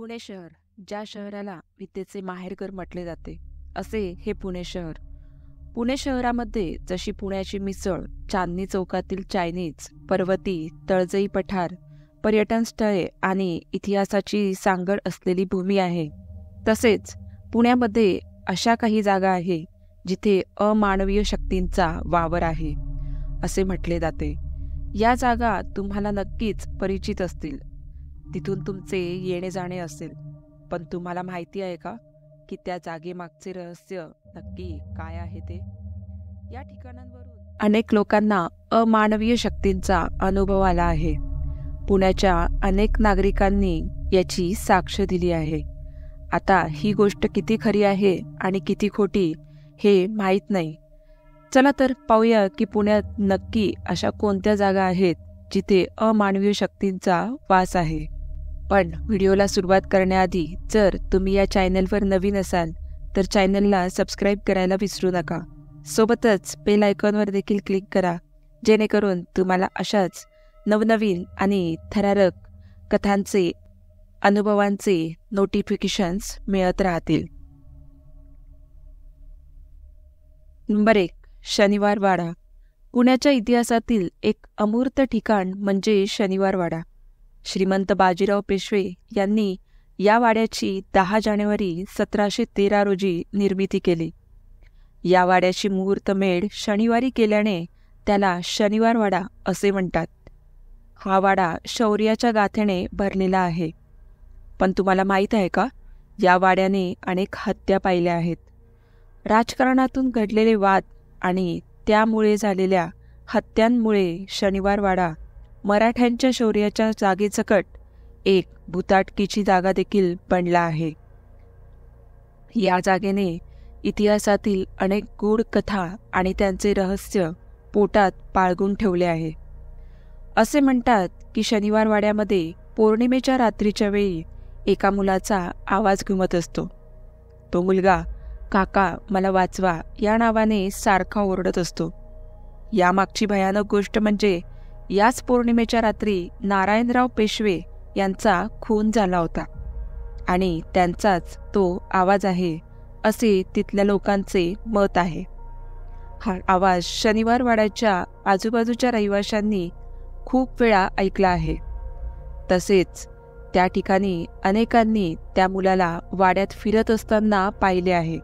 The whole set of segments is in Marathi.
पुणे शहर, ज्या शहराला विद्येचे माहेरघर म्हटले जाते, असे हे पुणे शहर. पुणे शहरामध्ये जशी पुण्याची मिसळ, चांदणी चौकातील चायनीज, पर्वती, तळजई पठार, पर्यटन स्थळे आणि इतिहासाची सांगड असलेली भूमी आहे, तसेच पुण्यामध्ये अशा काही जागा आहे जिथे अमानवीय शक्तींचा वावर आहे असे म्हटले जाते. या जागा तुम्हाला नक्कीच परिचित असतील, तिथून तुमचे येणे जाणे असेल. पण तुम्हाला माहिती आहे का की त्या जागेमागचे रहस्य नक्की काय आहे ते? या ठिकाणांवरून अनेक लोकांना अमानवीय शक्तींचा अनुभव आला आहे. पुण्याच्या अनेक नागरिकांनी याची साक्ष दिली आहे. आता ही गोष्ट किती खरी आहे आणि किती खोटी हे माहीत नाही. चला तर पाहूया की पुण्यात नक्की अशा कोणत्या जागा आहेत जिथे अमानवीय शक्तींचा वास आहे. पण व्हिडिओला सुरुवात करण्याआधी जर तुम्ही या चॅनलवर नवीन असाल तर चॅनलला सबस्क्राईब करायला विसरू नका. सोबतच बेल आयकॉनवर देखील क्लिक करा, जेणेकरून तुम्हाला अशाच नवनवीन आणि थरारक कथांचे, अनुभवांचे नोटिफिकेशन्स मिळत राहतील. नंबर 1. शनिवार वाडा. पुण्याच्या इतिहासातील एक अमूर्त ठिकाण म्हणजे शनिवार वाडा. श्रीमंत बाजीराव पेशवे यांनी या वाड्याची 10 जानेवारी 1713 रोजी निर्मिती केली. या वाड्याची मुहूर्तमेढ शनिवारी केल्याने त्याला शनिवार वाडा असे म्हणतात. हा वाडा शौर्याच्या गाथेने भरलेला आहे. पण तुम्हाला माहीत आहे का, या वाड्याने अनेक हत्या पाहिल्या आहेत. राजकारणातून घडलेले वाद आणि त्यामुळे झालेल्या हत्यांमुळे शनिवार वाडा मराठ्यांच्या शौर्याच्या जागेसकट एक भुताटकीची जागा देखील बनला आहे. या जागेने इतिहासातील अनेक गूढ कथा आणि त्यांचे रहस्य पोटात पाळगून ठेवले आहे. असे म्हणतात की शनिवार वाड्यामध्ये पौर्णिमेच्या रात्रीच्या वेळी एका मुलाचा आवाज घुमत असतो. तो मुलगा काका मला वाचवा या नावाने सारखा ओरडत असतो. यामागची भयानक गोष्ट म्हणजे याच पौर्णिमेच्या रात्री नारायणराव पेशवे यांचा खून झाला होता आणि त्यांचाच तो आवाज आहे असे तिथल्या लोकांचे मत आहे. हा आवाज शनिवार वाड्याच्या आजूबाजूच्या रहिवाशांनी खूप वेळा ऐकला आहे. तसेच त्या ठिकाणी अनेकांनी त्या मुलाला वाड्यात फिरत असताना पाहिले आहे.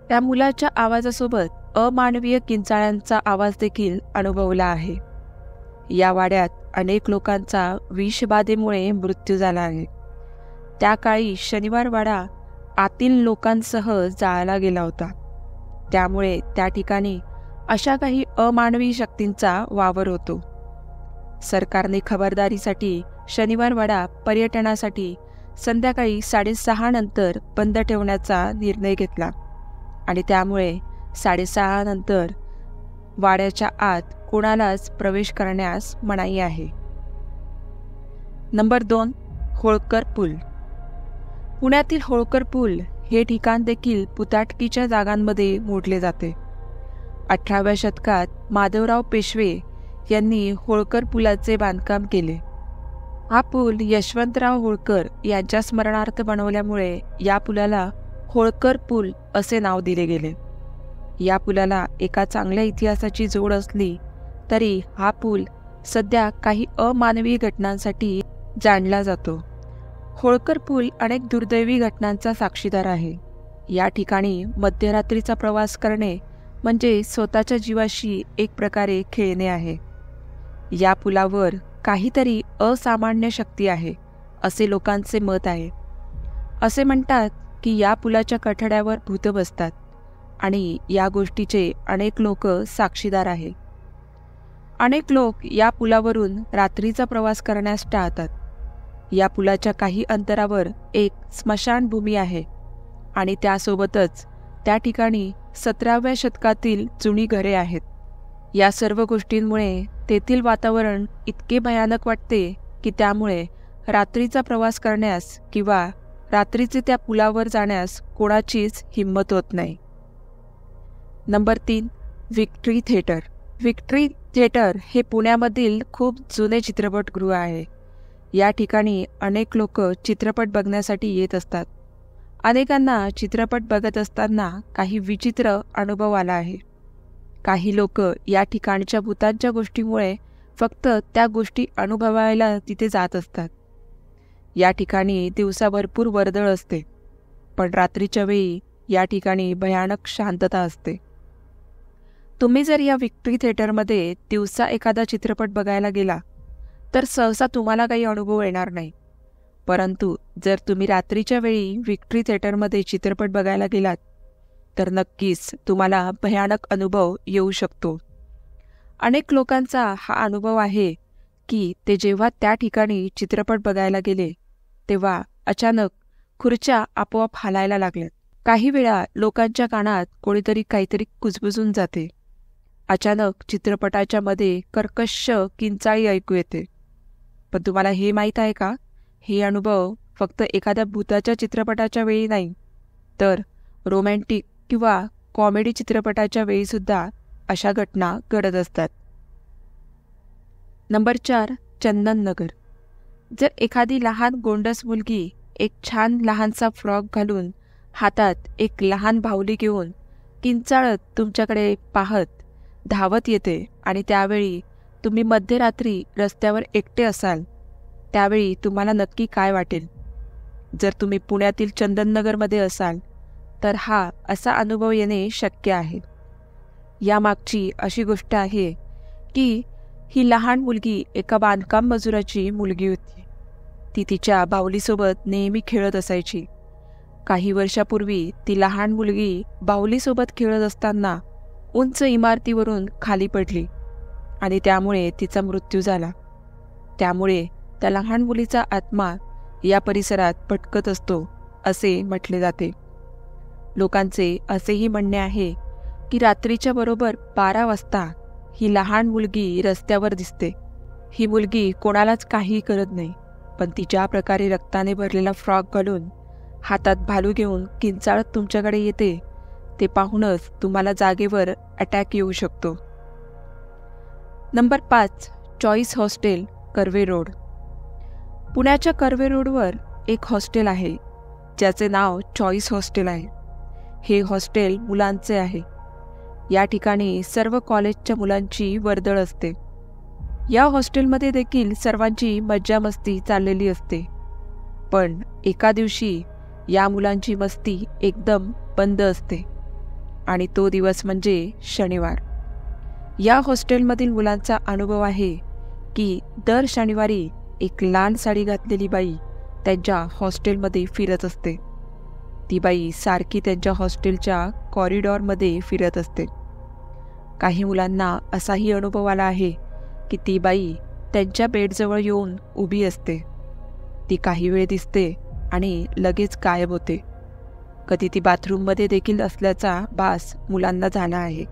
त्या मुलाच्या आवाजासोबत अमानवीय किंचाळ्यांचा आवाज देखील अनुभवला आहे. या वाड्यात अनेक लोकांचा विषबाधेमुळे मृत्यू झाला आहे. त्या काळी शनिवार वाडा आतील लोकांसह जाळला गेला होता. त्यामुळे त्या ठिकाणी अशा काही अमानवी शक्तींचा वावर होतो. सरकारने खबरदारीसाठी शनिवार वाडा पर्यटनासाठी संध्याकाळी 6:30 नंतर बंद ठेवण्याचा निर्णय घेतला आणि त्यामुळे 6:30 नंतर वाड्याच्या आत कोणालाच प्रवेश करण्यास मनाई आहे. नंबर 2. होळकर पूल. पुण्यातील होळकर पूल हे ठिकाण देखील भुताटकीच्या जागांमध्ये मोडले जाते. 18व्या शतकात माधवराव पेशवे यांनी होळकर पुलाचे बांधकाम केले. हा पूल यशवंतराव होळकर यांच्या स्मरणार्थ बनवल्यामुळे या पुलाला होळकर पूल असे नाव दिले गेले. या पुलाला एका चांगल्या इतिहासाची जोड असली तरी हा पूल सध्या काही अमानवी घटनांसाठी जाणला जातो. होळकर पूल अनेक दुर्दैवी घटनांचा साक्षीदार आहे. या ठिकाणी मध्यरात्रीचा प्रवास करणे म्हणजे स्वतःच्या जीवाशी एक प्रकारे खेळणे आहे. या पुलावर काहीतरी असामान्य शक्ती आहे असे लोकांचे मत आहे. असे म्हणतात की या पुलाच्या कठड्यावर भूत बसतात आणि या गोष्टीचे अनेक लोक साक्षीदार आहेत. अनेक लोक या पुलावरून रात्रीचा प्रवास करण्यास टाळतात. या पुलाच्या काही अंतरावर एक स्मशानभूमी आहे आणि त्यासोबतच त्या ठिकाणी 17व्या शतकातील जुनी घरे आहेत. या सर्व गोष्टींमुळे तेथील वातावरण इतके भयानक वाटते की त्यामुळे रात्रीचा प्रवास करण्यास किंवा रात्रीचे त्या पुलावर जाण्यास कोणाचीच हिंमत होत नाही. Number 3. Victory theatre. Victory theatre हे पुण्यामधील खूप जुने चित्रपटगृह आहे. या ठिकाणी अनेक लोक चित्रपट बघण्यासाठी येत असतात. अनेकांना चित्रपट बघत असताना काही विचित्र अनुभव आला आहे. काही लोक या ठिकाणच्या भूतांच्या गोष्टीमुळे फक्त त्या गोष्टी अनुभवायला तिथे जात असतात. या ठिकाणी दिवसा भरपूर वर्दळ असते, पण रात्रीच्या वेळी या ठिकाणी भयानक शांतता असते. तुम्ही जर या विक्ट्री थिएटरमध्ये दिवसा एखादा चित्रपट बघायला गेला तर सहसा तुम्हाला काही अनुभव येणार नाही. परंतु जर तुम्ही रात्रीच्या वेळी विक्ट्री थिएटरमध्ये चित्रपट बघायला गेलात तर नक्कीच तुम्हाला भयानक अनुभव येऊ शकतो. अनेक लोकांचा हा अनुभव आहे की ते जेव्हा त्या ठिकाणी चित्रपट बघायला गेले तेव्हा अचानक खुर्च्या आपोआप हालायला लागल्यात. काही वेळा लोकांच्या कानात कोणीतरी काहीतरी कुजबुजून जाते. अचानक चित्रपटाच्या मध्ये कर्कश किंचाळी ऐकू येते. पण तुम्हाला हे माहीत आहे का, हे अनुभव फक्त एखाद्या भूताच्या चित्रपटाच्या वेळी नाही, तर रोमॅन्टिक किंवा कॉमेडी चित्रपटाच्या वेळीसुद्धा अशा घटना घडत असतात. नंबर 4, चंदननगर. जर एखादी लहान गोंडस मुलगी एक छान लहानसा फ्रॉक घालून हातात एक लहान बाहुली घेऊन किंचाळत तुमच्याकडे पाहत धावत येते आणि त्यावेळी तुम्ही मध्यरात्री रस्त्यावर एकटे असाल, त्यावेळी तुम्हाला नक्की काय वाटेल? जर तुम्ही पुण्यातील चंदननगरमध्ये असाल तर हा असा अनुभव येणे शक्य आहे. यामागची अशी गोष्ट आहे की ही लहान मुलगी एका बांधकाम मजुराची मुलगी होती. ती तिच्या बाहुलीसोबत नेहमी खेळत असायची. काही वर्षापूर्वी ती लहान मुलगी बाहुलीसोबत खेळत असताना उंच इमारतीवरून खाली पडली आणि त्यामुळे तिचा मृत्यू झाला. त्यामुळे त्या लहान मुलीचा आत्मा या परिसरात भटकत असतो असे म्हटले जाते. लोकांचे असेही म्हणणे आहे की रात्रीच्या बरोबर 12 वाजता ही लहान मुलगी रस्त्यावर दिसते. ही मुलगी कोणालाच काही करत नाही, पण ती ज्या प्रकारे रक्ताने भरलेला फ्रॉक घालून हातात भालू घेऊन किंचाळत तुमच्याकडे येते ते पाहूनच तुम्हाला जागेवर अटॅक येऊ शकतो. Number 5, choice hostel, Karve road. पुण्याच्या कर्वे रोडवर एक हॉस्टेल आहे ज्याचे नाव चॉईस हॉस्टेल आहे. हे हॉस्टेल मुलांचे आहे. या ठिकाणी सर्व कॉलेजच्या मुलांची वर्दळ असते. या हॉस्टेलमध्ये देखील सर्वांची मज्जा मस्ती चाललेली असते. पण एका दिवशी या मुलांची मस्ती एकदम बंद असते आणि तो दिवस म्हणजे शनिवार. या हॉस्टेलमधील मुलांचा अनुभव आहे की दर शनिवारी एक लाल साडी घातलेली बाई त्यांच्या हॉस्टेलमध्ये फिरत असते. ती बाई सारखी त्यांच्या हॉस्टेलच्या कॉरिडॉरमध्ये फिरत असते. काही मुलांना असाही अनुभव आला आहे की ती बाई त्यांच्या बेडजवळ येऊन उभी असते. ती काही वेळ दिसते आणि लगेच गायब होते. कधी ती बाथरूममध्ये देखील असल्याचा भास मुलांना झाला आहे.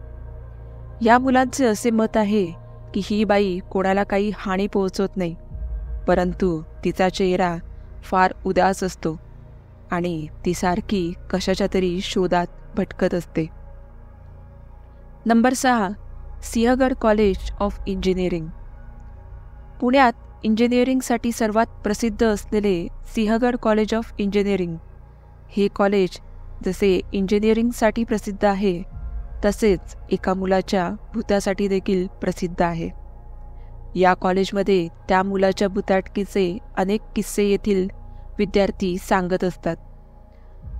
या मुलांचे असे मत आहे की ही बाई कोणाला काही हानी पोहोचवत नाही, परंतु तिचा चेहरा फार उदास असतो आणि ती सारखी कशाच्या तरी शोधात भटकत असते. Number 6, Sinhagad college of engineering. पुण्यात इंजिनिअरिंगसाठी सर्वात प्रसिद्ध असलेले सिंहगड कॉलेज ऑफ इंजिनिअरिंग हे कॉलेज जसे इंजिनिअरिंगसाठी प्रसिद्ध आहे तसेच एका मुलाच्या भूतासाठी देखील प्रसिद्ध आहे. या कॉलेजमध्ये त्या मुलाच्या भूताटकीचे अनेक किस्से येथील विद्यार्थी सांगत असतात.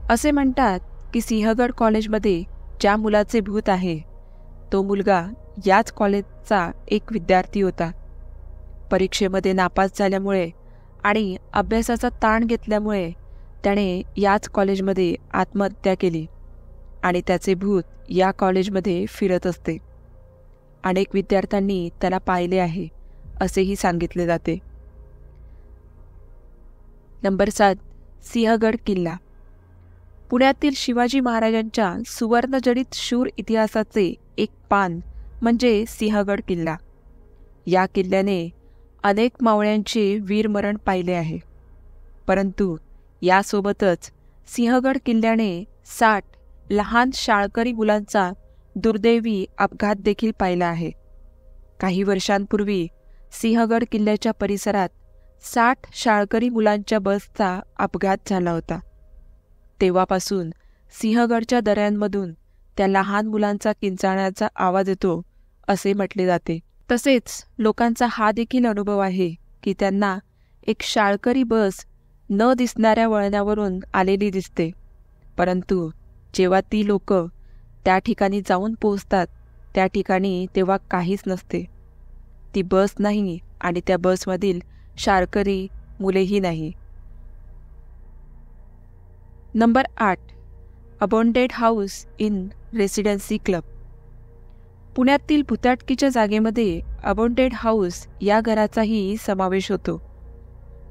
असे म्हणतात की सिंहगड कॉलेजमध्ये ज्या मुलाचे भूत आहे तो मुलगा याच कॉलेजचा एक विद्यार्थी होता. परीक्षेमध्ये नापास झाल्यामुळे आणि अभ्यासाचा ताण घेतल्यामुळे त्याने याच कॉलेजमध्ये आत्महत्या केली आणि त्याचे भूत या कॉलेजमध्ये फिरत असते. अनेक विद्यार्थ्यांनी त्याला पाहिले आहे असेही सांगितले जाते. नंबर 7, सिंहगड किल्ला. पुण्यातील शिवाजी महाराजांच्या सुवर्णजडित शूर इतिहासाचे एक पान म्हणजे सिंहगड किल्ला. या किल्ल्याने अनेक मावळ्यांचे वीरमरण पाहिले आहे. परंतु यासोबतच सिंहगड किल्ल्याने 60 लहान शाळकरी मुलांचा दुर्दैवी अपघात देखील पाहिला आहे. काही वर्षांपूर्वी सिंहगड किल्ल्याच्या परिसरात 60 शाळकरी मुलांच्या बसचा अपघात झाला होता. तेव्हापासून सिंहगडच्या दऱ्यांमधून त्या लहान मुलांचा किंचाळण्याचा आवाज येतो असे म्हटले जाते. तसेच लोकांचा हा देखील अनुभव आहे की त्यांना एक शाळकरी बस न दिसणाऱ्या वळणावरून आलेली दिसते, परंतु जेव्हा ती लोक त्या ठिकाणी जाऊन पोहोचतात त्या ठिकाणी तेव्हा काहीच नसते. ती बस नाही आणि त्या बसमधील शाळकरी मुलेही नाही. Number 8. Abandoned house in residency club. पुण्यातील भुताटकीच्या जागेमध्ये अबॉन्डेड हाऊस या घराचाही समावेश होतो.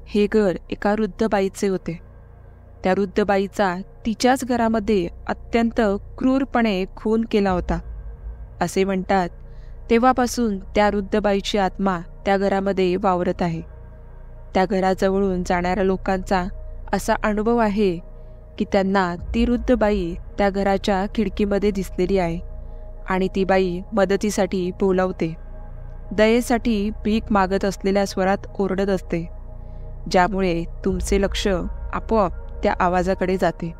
हे घर एका वृद्ध बाईचे होते. त्या वृद्ध बाईचा तिच्याच घरामध्ये अत्यंत क्रूरपणे खून केला होता असे म्हणतात. तेव्हापासून त्या वृद्ध बाईची आत्मा त्या घरामध्ये वावरत आहे. त्या घराजवळून जाणाऱ्या लोकांचा असा अनुभव आहे की त्यांना ती वृद्ध बाई त्या घराच्या खिडकीमध्ये दिसलेली आहे आणि ती बाई मदतीसाठी बोलावते, दयेसाठी भीक मागत असलेल्या स्वरात ओरडत असते, ज्यामुळे तुमचे लक्ष आपोआप त्या आवाजाकडे जाते.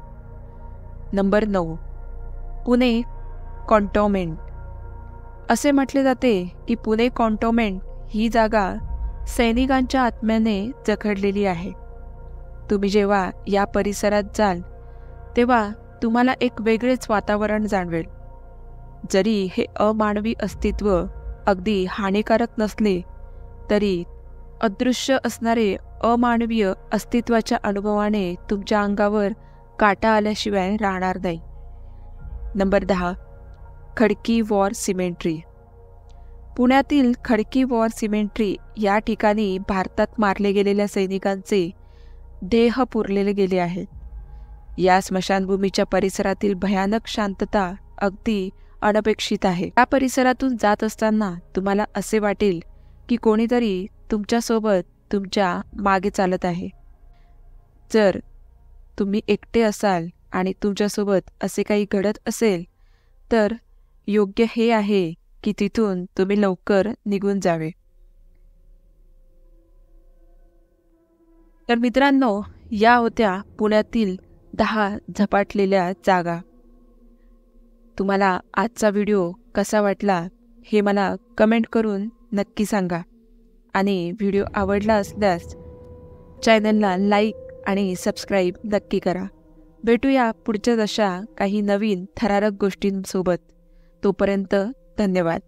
नंबर 9. पुणे कॉन्टोन्मेंट. असे म्हटले जाते की पुणे कॉन्टोन्मेंट ही जागा सैनिकांच्या आत्म्याने जखडलेली आहे. तुम्ही जेव्हा या परिसरात जाल तेव्हा तुम्हाला एक वेगळेच वातावरण जाणवेल. जरी हे अमानवी अस्तित्व अगदी हानिकारक नसले तरी अदृश्य असणारे अमानवीय अस्तित्वाच्या अनुभवाने तुमच्या अंगावर काटा आल्याशिवाय राहणार नाही. नंबर 10. Khadki war symmetry. पुण्यातील खडकी वॉर सिमेंट्री या ठिकाणी भारतात मारले गेलेल्या सैनिकांचे देह पुरलेले गेले आहेत. या स्मशानभूमीच्या परिसरातील भयानक शांतता अगदी अनपेक्षित आहे. या परिसरातून जात असताना तुम्हाला असे वाटेल की कोणीतरी तुमच्यासोबत तुमच्या मागे चालत आहे. जर तुम्ही एकटे असाल आणि तुमच्यासोबत असे काही घडत असेल तर योग्य हे आहे की तिथून तुम्ही लवकर निघून जावे. तर मित्रांनो, या होत्या पुण्यातील 10 झपाटलेल्या जागा. तुम्हाला आजचा व्हिडिओ कसा वाटला हे मला कमेंट करून नक्की सांगा आणि व्हिडिओ आवडला असल्यास चॅनलला लाईक आणि सबस्क्राईब नक्की करा. भेटूया पुढच्याच अशा काही नवीन थरारक गोष्टींसोबत. तोपर्यंत धन्यवाद.